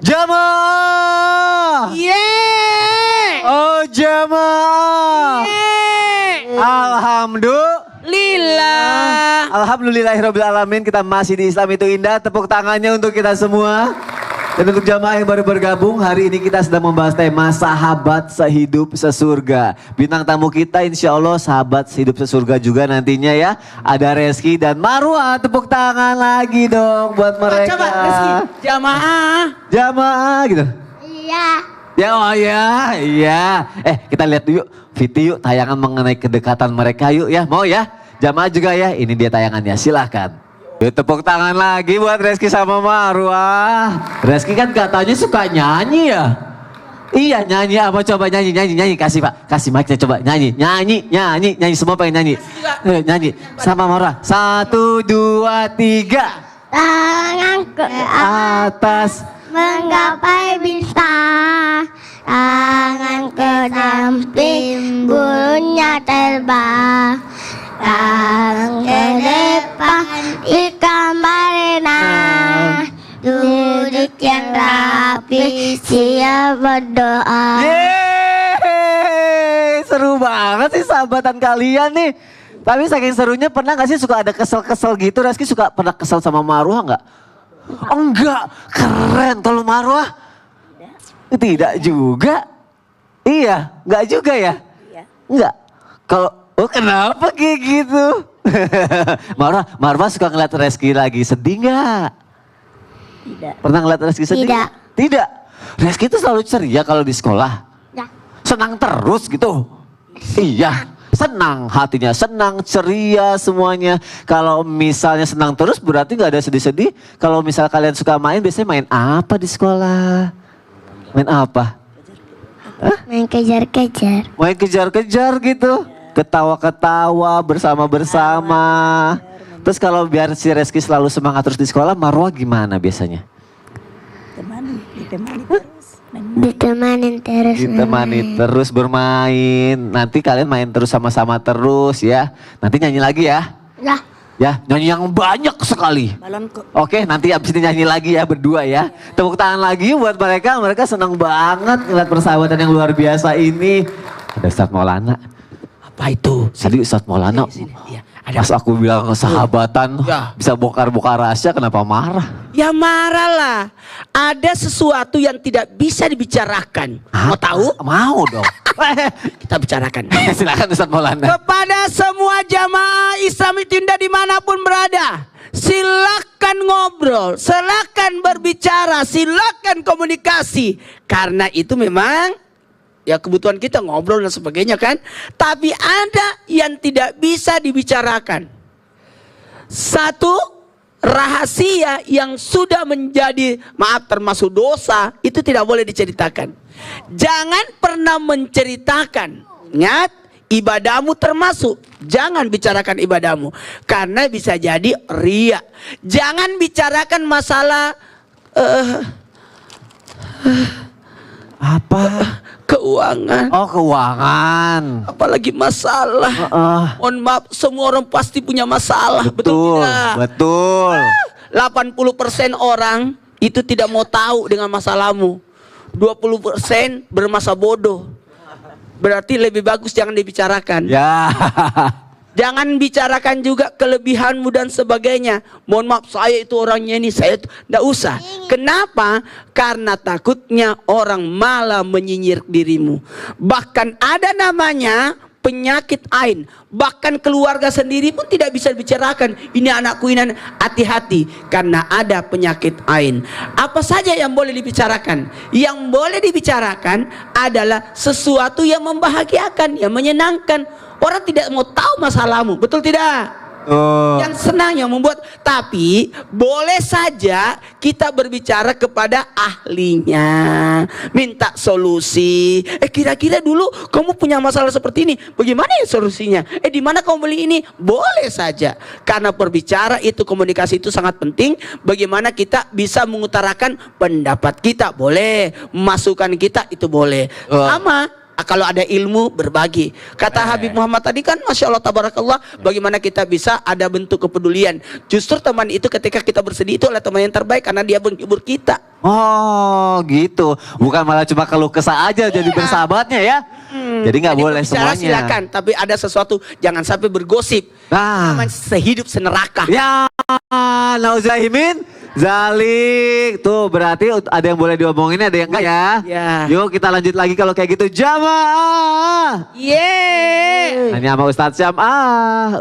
Jamaah. Yeay. Oh jamaah. Yeay. Alhamdulillahirobbilalamin, kita masih di Islam itu indah. Tepuk tangannya untuk kita semua. Dan untuk jamaah yang baru bergabung, hari ini kita sedang membahas tema sahabat sehidup sesurga. Bintang tamu kita insya Allah sahabat sehidup sesurga juga nantinya ya. Ada Reski dan Marwah. Tepuk tangan lagi dong buat mereka. Coba Reski, jamaah. Jamaah gitu. Iya. Ya oh ya, iya. Kita lihat yuk video yuk tayangan mengenai kedekatan mereka yuk ya. Mau ya? Jamaah juga ya. Ini dia tayangannya, silahkan. Yuk tepuk tangan lagi buat Reski sama Marwah. Reski kan katanya suka nyanyi ya. Iya nyanyi apa, coba nyanyi. Kasih Pak, kasih mic-nya coba nyanyi semua pengen nyanyi. Nyanyi sama Marwah. 1, 2, 3. Tangan ke Atas. menggapai bintang, tangan ke samping bulunya terbang, tangan ke depan ikan marina, duduk yang rapi siap berdoa. Yeay, seru banget sih sahabatan kalian nih. Tapi saking serunya pernah gak sih suka ada kesel-kesel gitu? Reski suka pernah kesel sama Marwah gak? Oh enggak, keren. Kalau Marwah? Tidak juga. Iya, enggak juga ya? Enggak. Kalau, oh kenapa kayak gitu? Marwah suka ngeliat Reski lagi sedih gak? Tidak. Pernah ngeliat Reski sedih? Tidak. Tidak. Reski itu selalu ceria kalau di sekolah. Ya. Senang terus gitu. Iya. Senang hatinya, senang, ceria semuanya. Kalau misalnya senang terus berarti nggak ada sedih-sedih. Kalau misal kalian suka main, biasanya main apa di sekolah? Main apa? Hah? Main kejar-kejar. Main kejar-kejar gitu. Ketawa-ketawa bersama-bersama. Terus kalau biar si Reski selalu semangat terus di sekolah, Marwah gimana biasanya? Ditemanin terus. Ditemani terus bermain. Nanti kalian main terus sama-sama terus ya. Nanti nyanyi lagi ya. Ya. Ya, nyanyi yang banyak sekali. Oke, nanti abis ini nyanyi lagi ya berdua ya. Tepuk tangan lagi buat mereka. Mereka senang banget ngeliat persahabatan yang luar biasa ini. Ada Ustadz Maulana. Apa itu? Tadi Ustadz Maulana. Pas aku bilang sahabatan bisa bongkar-bongkar rahasia, kenapa marah? Ya marahlah. Ada sesuatu yang tidak bisa dibicarakan. Mau tahu? Mau dong. Kita bicarakan. Silakan Ustadz Maulana. Kepada semua jamaah Islam Tinda dimanapun berada, silakan ngobrol, silakan berbicara, silakan komunikasi. Karena itu memang ya kebutuhan kita ngobrol dan sebagainya kan. Tapi ada yang tidak bisa dibicarakan. Satu, rahasia yang sudah menjadi maaf termasuk dosa itu tidak boleh diceritakan. Jangan pernah menceritakan. Ingat, ibadahmu termasuk. Jangan bicarakan ibadahmu. Karena bisa jadi riya. Jangan bicarakan masalah Apa? keuangan. Oh, keuangan. Apalagi masalah. Mohon maaf, semua orang pasti punya masalah. Betul tidak? Betul. 80% orang itu tidak mau tahu dengan masalahmu. 20% bermasa bodoh. Berarti lebih bagus jangan dibicarakan. Ya. Jangan bicarakan juga kelebihanmu dan sebagainya. Mohon maaf, saya itu orangnya ini, saya itu. Nggak usah. Kenapa? Karena takutnya orang malah menyinyir dirimu. Bahkan ada namanya penyakit ain. Bahkan keluarga sendiri pun tidak bisa dibicarakan. Ini anakku ini, hati-hati. Karena ada penyakit ain. Apa saja yang boleh dibicarakan? Yang boleh dibicarakan adalah sesuatu yang membahagiakan, yang menyenangkan. Orang tidak mau tahu masalahmu, betul tidak? Yang senang yang membuat. Tapi boleh saja kita berbicara kepada ahlinya, minta solusi. Kira-kira dulu kamu punya masalah seperti ini, bagaimana ya solusinya? Di mana kamu beli ini? Boleh saja. Karena berbicara itu, komunikasi itu sangat penting. Bagaimana kita bisa mengutarakan pendapat kita, boleh. Masukan kita itu boleh. Sama Kalau ada ilmu berbagi. Kata Habib Muhammad tadi kan, Masya Allah tabarakallah, bagaimana kita bisa ada bentuk kepedulian. Justru teman itu ketika kita bersedih itu adalah teman yang terbaik karena dia menghibur kita. Oh gitu, bukan malah cuma kalau kesah aja jadi bersahabatnya ya. Jadi nggak boleh berbicara semuanya. silakan, tapi ada sesuatu jangan sampai bergosip. Nah, Namanya sehidup seneraka. ya, nauzahimin zalik. Tuh berarti ada yang boleh diomongin, ada yang enggak ya? Ya. Yuk kita lanjut lagi kalau kayak gitu. Jamaah. Yeay. Hanya sama Ustadz Syam.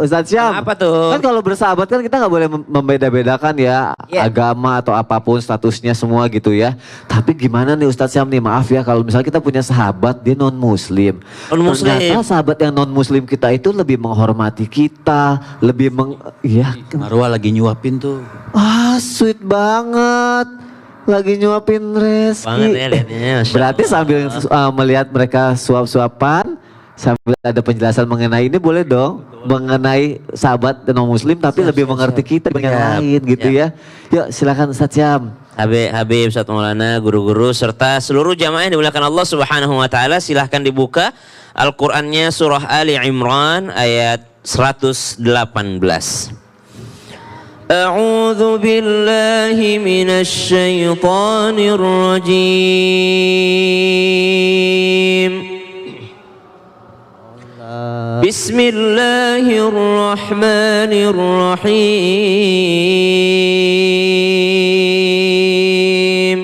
Ustadz Syam. Apa tuh? Kan kalau bersahabat kan kita nggak boleh membeda-bedakan ya Ya. agama atau apapun statusnya semua gitu ya. Tapi gimana nih Ustadz Syam nih, maaf ya kalau misalnya kita punya sahabat dia non muslim. Non-muslim. Ternyata sahabat yang non muslim kita itu lebih menghormati kita, lebih ya. Marwah lagi nyuapin tuh. Sweet banget. Lagi nyuapin Reski. Banget ya lihatnya, Masya Berarti Allah. sambil melihat mereka suap-suapan, sambil ada penjelasan mengenai ini boleh dong. Mengenai sahabat non muslim tapi lebih mengerti kita dengan yang lain gitu ya. Yuk silakan Ustadz Syam. Habib Ustadz Maulana, guru-guru serta seluruh jamaah yang dimuliakan Allah Subhanahu wa taala, silahkan dibuka Al-Qur'annya surah Ali Imran ayat 118. A'udzu billahi minasy syaithanir rajim. Bismillahirrahmanirrahim.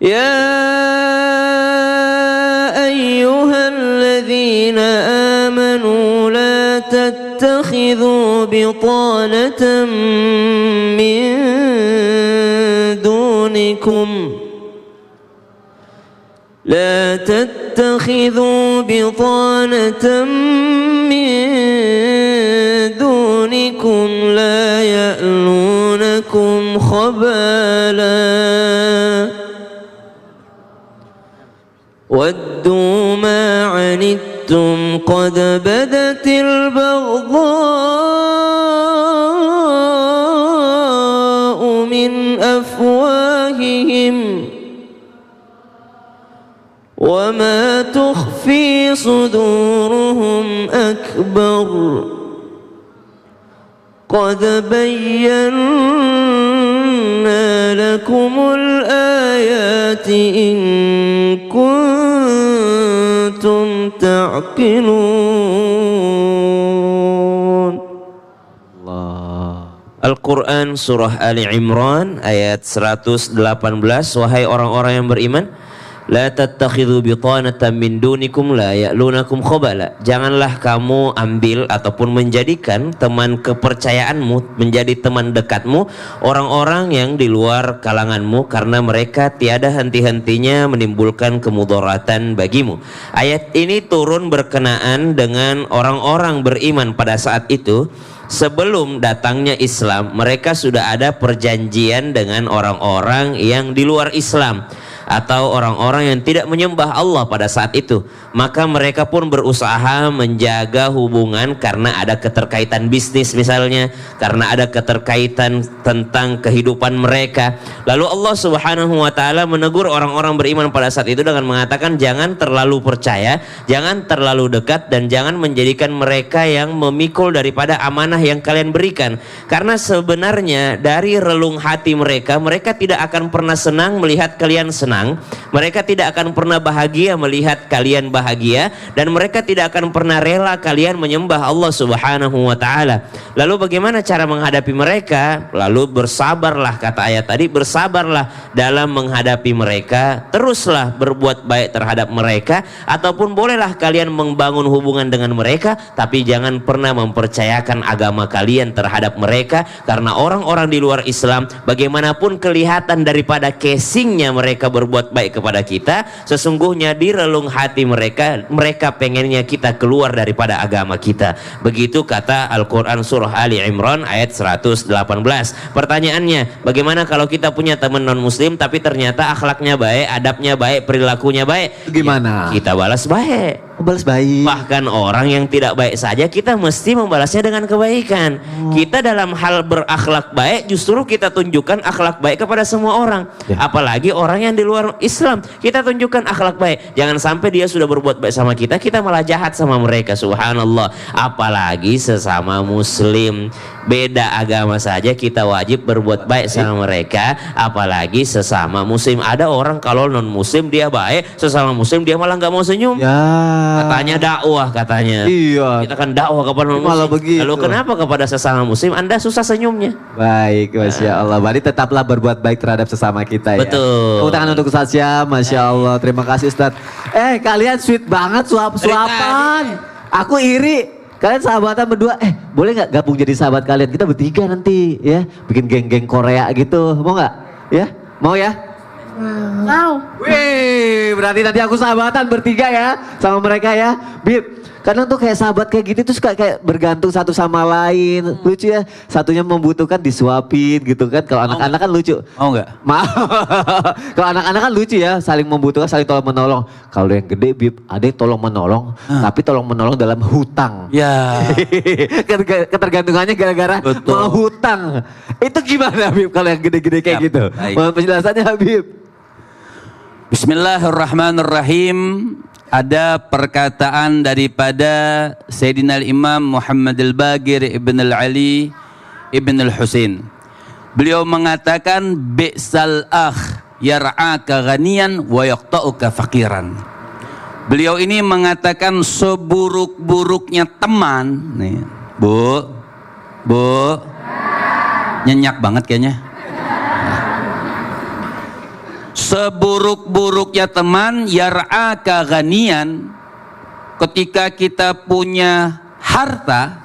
Ya ayyuhalladzina amanu la tattakhidhu bitanatan min dunikum لا تتخذوا بطانة من دونكم لا يألونكم خبالا ودوا ما عنتم قد بدت البغضاء من أفواههم وما تخفي صدورهم أكبر قد بينا لكم الآيات إن كنتم تعقلون. Al-Quran surah Ali Imran ayat 118. Wahai orang-orang yang beriman, la tattakhidhu bitanatan min dunikum la ya'lunakum khabala. Janganlah kamu ambil ataupun menjadikan teman kepercayaanmu, menjadi teman dekatmu orang-orang yang di luar kalanganmu, karena mereka tiada henti-hentinya menimbulkan kemudaratan bagimu. Ayat ini turun berkenaan dengan orang-orang beriman pada saat itu. Sebelum datangnya Islam, mereka sudah ada perjanjian dengan orang-orang yang di luar Islam atau orang-orang yang tidak menyembah Allah pada saat itu. Maka mereka pun berusaha menjaga hubungan karena ada keterkaitan bisnis misalnya, karena ada keterkaitan tentang kehidupan mereka. Lalu Allah Subhanahu wa taala menegur orang-orang beriman pada saat itu dengan mengatakan, jangan terlalu percaya, jangan terlalu dekat, dan jangan menjadikan mereka yang memikul daripada amanah yang kalian berikan. Karena sebenarnya dari relung hati mereka, mereka tidak akan pernah senang melihat kalian senang, mereka tidak akan pernah bahagia melihat kalian bahagia, dan mereka tidak akan pernah rela kalian menyembah Allah Subhanahu wa taala. Lalu bagaimana cara menghadapi mereka? Lalu bersabarlah, kata ayat tadi, bersabarlah dalam menghadapi mereka, teruslah berbuat baik terhadap mereka, ataupun bolehlah kalian membangun hubungan dengan mereka, tapi jangan pernah mempercayakan agama kalian terhadap mereka, karena orang-orang di luar Islam bagaimanapun kelihatan daripada casingnya mereka berbuat baik kepada kita, sesungguhnya di relung hati mereka, mereka pengennya kita keluar daripada agama kita. Begitu kata Al-Quran surah Ali Imran ayat 118. Pertanyaannya, bagaimana kalau kita punya teman non muslim tapi ternyata akhlaknya baik, adabnya baik, perilakunya baik? Gimana? Ya, kita balas baik. Balas baik. Bahkan orang yang tidak baik saja kita mesti membalasnya dengan kebaikan. Kita dalam hal berakhlak baik justru kita tunjukkan akhlak baik kepada semua orang. Ya. Apalagi orang yang di luar Islam, kita tunjukkan akhlak baik. Jangan sampai dia sudah berbuat baik sama kita malah jahat sama mereka. Subhanallah. Apalagi sesama muslim, beda agama saja kita wajib berbuat baik sama mereka, apalagi sesama muslim. Ada orang kalau non muslim dia baik, sesama muslim dia malah nggak mau senyum. Ya. Katanya dakwah katanya. Iya. Kita kan dakwah kepada non Malah muslim. begitu. Lalu kenapa kepada sesama muslim Anda susah senyumnya? Baik, Masya Allah. Berarti tetaplah berbuat baik terhadap sesama kita ya. Betul. Tepuk tangan untuk Ustaz Syam, Masya Allah. Terima kasih Ustaz. Kalian sweet banget suap-suapan. Aku iri. Kalian sahabatan berdua, boleh nggak gabung jadi sahabat kalian? Kita bertiga nanti ya, bikin geng-geng Korea gitu. Mau nggak? Ya? Mau ya? Mau. Wih, berarti nanti aku sahabatan bertiga ya sama mereka ya. Bib, kadang tuh kayak sahabat kayak gitu tuh suka kayak bergantung satu sama lain. Lucu ya, satunya membutuhkan disuapin gitu kan. Kalau anak-anak kan lucu. Mau nggak? Mau. Kalau anak-anak kan lucu ya, saling membutuhkan, saling tolong menolong. Kalau yang gede, Bib, ada yang tolong menolong, tapi tolong menolong dalam hutang. Ya. Ketergantungannya gara-gara Betul. mau hutang. Itu gimana, Bib, kalau yang gede-gede kayak Siap, gitu? baik. Mohon penjelasannya, Bib. Bismillahirrahmanirrahim. Ada perkataan daripada Sayyidina Imam Muhammad al-Baqir ibn al-Ali ibn al-Husain. Beliau mengatakan bi'sal akh yar'aka ghaniyan wa yaqta'uka faqiran. Beliau ini mengatakan seburuk-buruknya teman nih. Bu nyenyak banget kayaknya. Seburuk-buruknya teman yar'aka ghaniyan, ketika kita punya harta,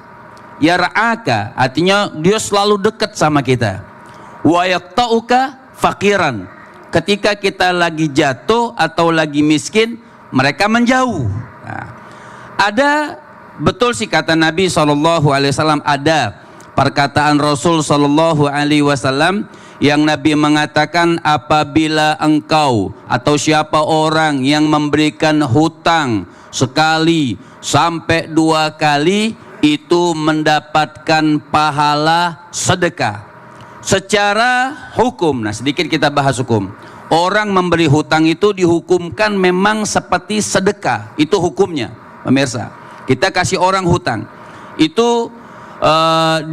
yar'aka artinya dia selalu dekat sama kita. Wa yaqta'uka faqiran, ketika kita lagi jatuh atau lagi miskin, mereka menjauh. Nah, ada betul sih kata Nabi SAW, ada perkataan Rasul SAW yang Nabi mengatakan, apabila engkau atau siapa orang yang memberikan hutang sekali sampai 2 kali, itu mendapatkan pahala sedekah. Secara hukum, nah sedikit kita bahas hukum. Orang memberi hutang itu dihukumkan memang seperti sedekah, itu hukumnya, pemirsa. Kita kasih orang hutang, itu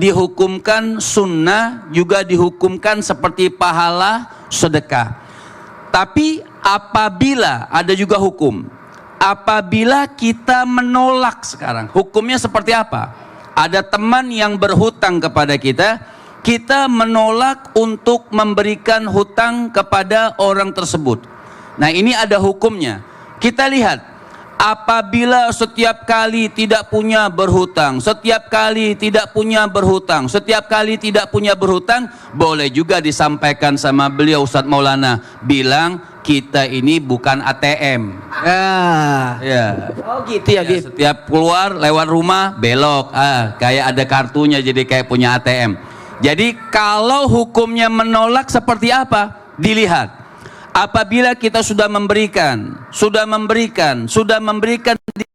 dihukumkan sunnah, juga dihukumkan seperti pahala sedekah. Tapi apabila ada juga hukum, apabila kita menolak sekarang, hukumnya seperti apa? Ada teman yang berhutang kepada kita, kita menolak untuk memberikan hutang kepada orang tersebut. Nah, ini ada hukumnya. Kita lihat, apabila setiap kali tidak punya berhutang, setiap kali tidak punya berhutang, setiap kali tidak punya berhutang, boleh juga disampaikan sama beliau Ustadz Maulana, bilang kita ini bukan ATM. Ya. Oh gitu ya, Bib. Setiap keluar lewat rumah belok, kayak ada kartunya, jadi kayak punya ATM. Jadi kalau hukumnya menolak seperti apa? Dilihat. Apabila kita sudah memberikan,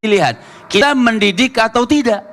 dilihat kita mendidik atau tidak.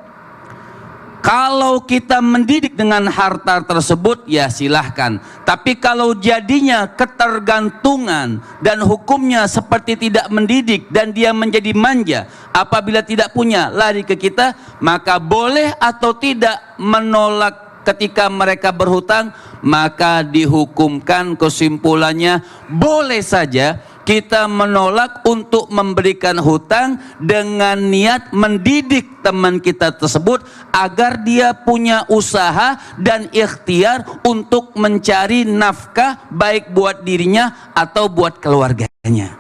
Kalau kita mendidik dengan harta tersebut, ya silahkan. Tapi kalau jadinya ketergantungan dan hukumnya seperti tidak mendidik dan dia menjadi manja, apabila tidak punya lari ke kita, maka boleh atau tidak menolak ketika mereka berhutang, maka dihukumkan kesimpulannya boleh saja kita menolak untuk memberikan hutang dengan niat mendidik teman kita tersebut agar dia punya usaha dan ikhtiar untuk mencari nafkah baik buat dirinya atau buat keluarganya.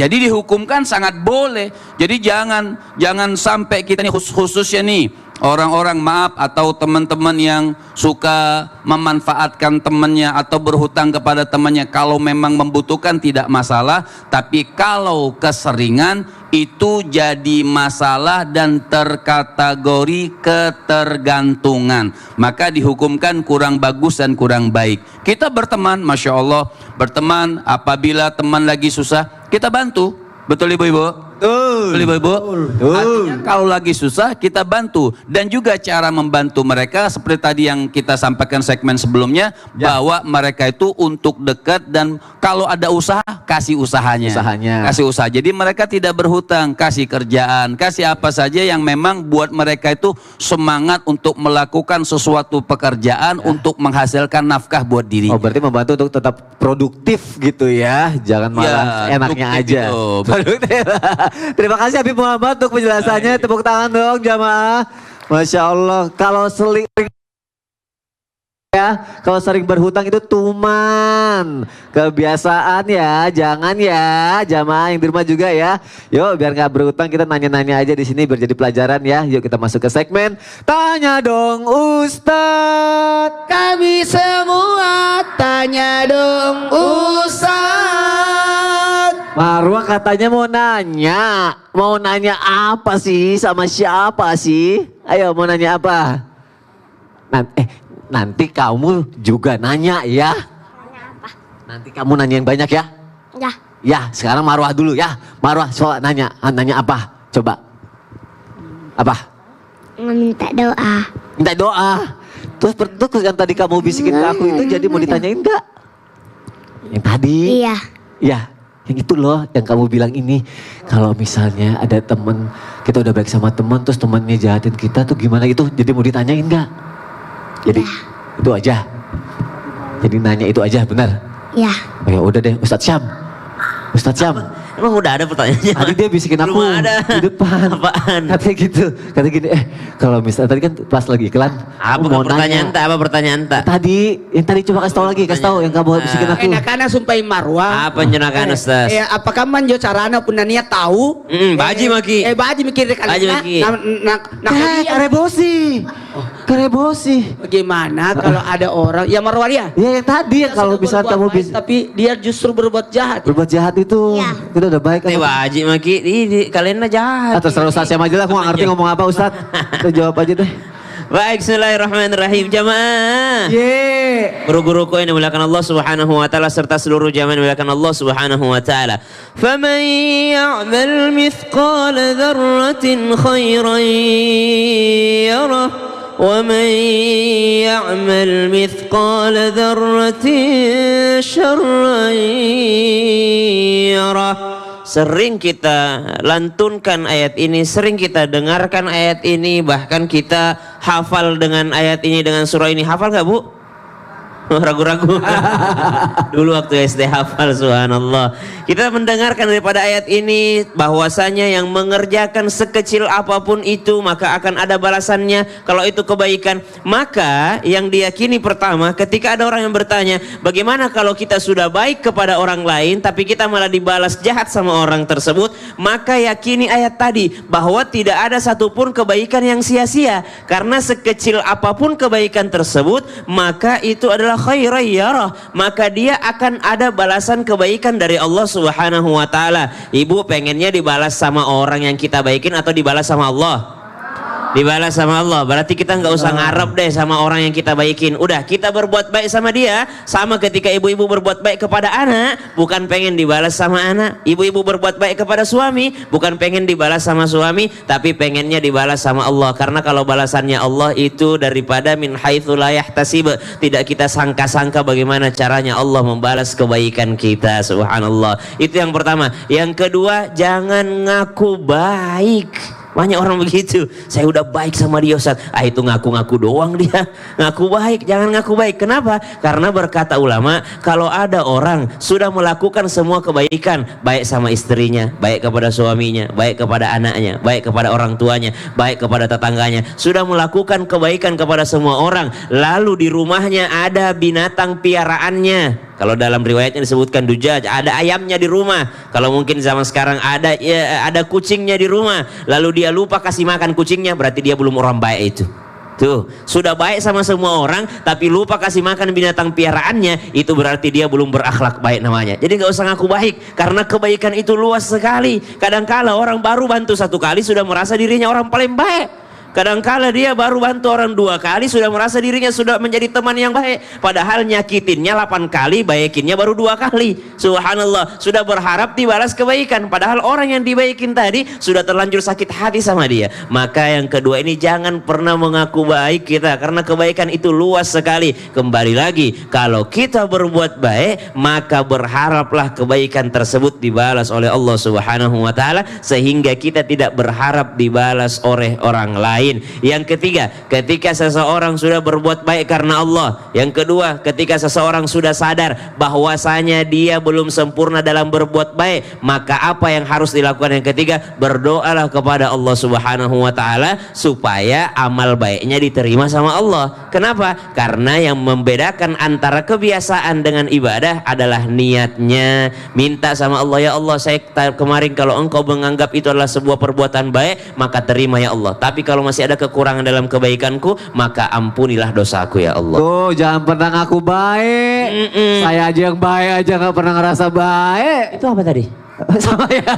Jadi dihukumkan sangat boleh. Jadi jangan sampai kita nih khususnya nih orang-orang, maaf, atau teman-teman yang suka memanfaatkan temannya atau berhutang kepada temannya, kalau memang membutuhkan tidak masalah, tapi kalau keseringan itu jadi masalah dan terkategori ketergantungan, maka dihukumkan kurang bagus dan kurang baik. Kita berteman, Masya Allah, berteman, apabila teman lagi susah kita bantu, betul ibu-ibu? Betul. Ibu-ibu. Betul. Artinya kalau lagi susah kita bantu, dan juga cara membantu mereka seperti tadi yang kita sampaikan segmen sebelumnya, bahwa mereka itu untuk dekat, dan kalau ada usaha kasih usahanya. Kasih usaha. Jadi mereka tidak berhutang, kasih kerjaan, kasih apa saja yang memang buat mereka itu semangat untuk melakukan sesuatu pekerjaan untuk menghasilkan nafkah buat diri. Oh, berarti membantu untuk tetap produktif gitu ya. Jangan malah enaknya produktif aja. itu. Produktif. Terima kasih Habib Muhammad untuk penjelasannya. Tepuk tangan dong jamaah. Masya Allah. Kalau sering berhutang itu tuman. Kebiasaan ya. Jangan ya. Jamaah yang di rumah juga ya. Yuk biar nggak berhutang kita nanya-nanya aja di sini biar jadi pelajaran ya. Yuk kita masuk ke segmen Tanya Dong Ustadz. Kami semua tanya dong Ustaz. Marwah katanya mau nanya. Mau nanya apa sih? Sama siapa sih? Ayo mau nanya apa? Nanti kamu juga nanya ya. Nanti kamu nanya yang banyak ya. Ya. Ya sekarang Marwah dulu ya. Marwah soal nanya. Nanya apa? Coba. Apa? Meminta doa. Minta doa. Terus yang tadi kamu bisikin ke aku itu jadi mau ditanyain enggak? Yang tadi? Iya. Ya, yang itu loh yang kamu bilang ini. Kalau misalnya ada temen, kita udah baik sama temen, terus temennya jahatin kita tuh gimana itu? Jadi mau ditanyain enggak? Jadi itu aja. Jadi nanya itu aja, benar? Ya. Oh, ya udah deh, Ustadz Syam. Ustadz Syam. Emang udah ada pertanyaannya? Tadi dia bisikin aku Belum ada. di depan. Apaan? Katanya gitu. Katanya gini, kalau misalnya tadi kan pas lagi iklan. Apa aku mau pertanyaan nanya. tak? Apa pertanyaan tak? Tadi, yang tadi coba kasih tahu lagi, kasih tahu yang kamu bisikin aku. Enak-enak sumpahin Marwah. Apa nyenakan Ustaz? Apakah manjo carana pun nania tahu? Baji maki. Baji mikir kali. Baji maki. Karebosi. Karebosi. Bagaimana kalau ada orang, ya Marwah ya? Ya yang tadi ya kalau Sudah misalnya berbuat kamu baik, tapi dia justru berbuat jahat. berbuat jahat itu, Ya. kita udah baik kan. Baji maki. Kalian mah jahat. Terserah Ustaz Syam aja lah, aku gak ngerti ngomong apa Ustaz. Kita jawab aja deh. Baik, bismillahirrahmanirrahim jamaah. Guru-guruku yang dimuliakan Allah Subhanahu wa taala serta seluruh jamaah yang dimuliakan Allah Subhanahu wa taala. Faman ya'mal mithqala dzarratin khairan yarah wa man ya'mal mithqala dzarratin syarran yarah. Sering kita lantunkan ayat ini, sering kita dengarkan ayat ini, bahkan kita hafal dengan ayat ini, dengan surah ini. Hafal gak Bu? Ragu-ragu. Dulu waktu SD hafal, subhanallah. Kita mendengarkan daripada ayat ini bahwasanya yang mengerjakan sekecil apapun itu maka akan ada balasannya kalau itu kebaikan. Maka yang diyakini pertama, ketika ada orang yang bertanya, bagaimana kalau kita sudah baik kepada orang lain tapi kita malah dibalas jahat sama orang tersebut, maka yakini ayat tadi bahwa tidak ada satupun kebaikan yang sia-sia, karena sekecil apapun kebaikan tersebut maka itu adalah khairan yarah, maka dia akan ada balasan kebaikan dari Allah Subhanahu wa taala. Ibu pengennya dibalas sama orang yang kita baikin atau dibalas sama Allah? Dibalas sama Allah. Berarti kita nggak usah ngarep deh sama orang yang kita baikin. Udah, kita berbuat baik sama dia. Sama ketika ibu-ibu berbuat baik kepada anak, bukan pengen dibalas sama anak. Ibu-ibu berbuat baik kepada suami, bukan pengen dibalas sama suami, tapi pengennya dibalas sama Allah. Karena kalau balasannya Allah itu daripada min haitsu la yahtasib, tidak kita sangka-sangka bagaimana caranya Allah membalas kebaikan kita. Subhanallah. Itu yang pertama. Yang kedua, jangan ngaku baik. Banyak orang begitu, saya udah baik sama dia Ustaz. Itu ngaku-ngaku doang dia. Ngaku baik, jangan ngaku baik. Kenapa? Karena berkata ulama, kalau ada orang sudah melakukan semua kebaikan, baik sama istrinya, baik kepada suaminya, baik kepada anaknya, baik kepada orang tuanya, baik kepada tetangganya, sudah melakukan kebaikan kepada semua orang, lalu di rumahnya ada binatang piaraannya. Kalau dalam riwayatnya disebutkan dujaj, ada ayamnya di rumah. Kalau mungkin zaman sekarang ada kucingnya di rumah, lalu dia lupa kasih makan kucingnya, berarti dia belum orang baik itu. Tuh, sudah baik sama semua orang tapi lupa kasih makan binatang piaraannya, itu berarti dia belum berakhlak baik namanya. Jadi nggak usah ngaku baik, karena kebaikan itu luas sekali. Kadangkala orang baru bantu satu kali sudah merasa dirinya orang paling baik. Kadangkala dia baru bantu orang 2 kali sudah merasa dirinya sudah menjadi teman yang baik. Padahal nyakitinnya 8 kali, baikinnya baru 2 kali. Subhanallah, sudah berharap dibalas kebaikan. Padahal orang yang dibaikin tadi sudah terlanjur sakit hati sama dia. Maka yang kedua ini jangan pernah mengaku baik kita, karena kebaikan itu luas sekali. Kembali lagi, kalau kita berbuat baik, maka berharaplah kebaikan tersebut dibalas oleh Allah Subhanahu wa taala, sehingga kita tidak berharap dibalas oleh orang lain. Yang ketiga, ketika seseorang sudah berbuat baik karena Allah. Yang kedua, ketika seseorang sudah sadar bahwasanya dia belum sempurna dalam berbuat baik, maka apa yang harus dilakukan? Yang ketiga, berdoalah kepada Allah Subhanahu wa taala supaya amal baiknya diterima sama Allah. Kenapa? Karena yang membedakan antara kebiasaan dengan ibadah adalah niatnya. Minta sama Allah, ya Allah, saya kemarin kalau engkau menganggap itu adalah sebuah perbuatan baik, maka terima ya Allah. Tapi kalau masih ada kekurangan dalam kebaikanku, maka ampunilah dosaku ya Allah. Tuh, jangan pernah ngaku baik. Saya aja yang baik aja nggak pernah ngerasa baik. Itu apa tadi? Sama ya.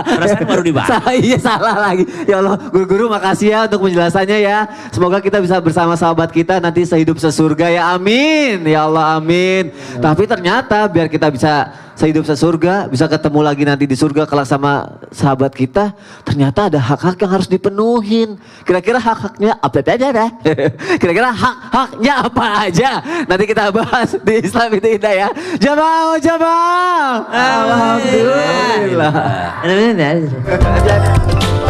Perasaan baru dibahas. Iya, salah lagi. Ya Allah, guru-guru makasih ya untuk penjelasannya ya. Semoga kita bisa bersama sahabat kita nanti sehidup sesurga ya, amin. Ya Allah, amin. Tapi ternyata biar kita bisa sehidup sesurga, bisa ketemu lagi nanti di surga kelak sama sahabat kita, ternyata ada hak-hak yang harus dipenuhin. Kira-kira hak-haknya apa aja deh? Kira-kira hak-haknya apa aja? Nanti kita bahas di Islam itu Indah ya. Jamaah, jamaah. Alhamdulillah. Alhamdulillah.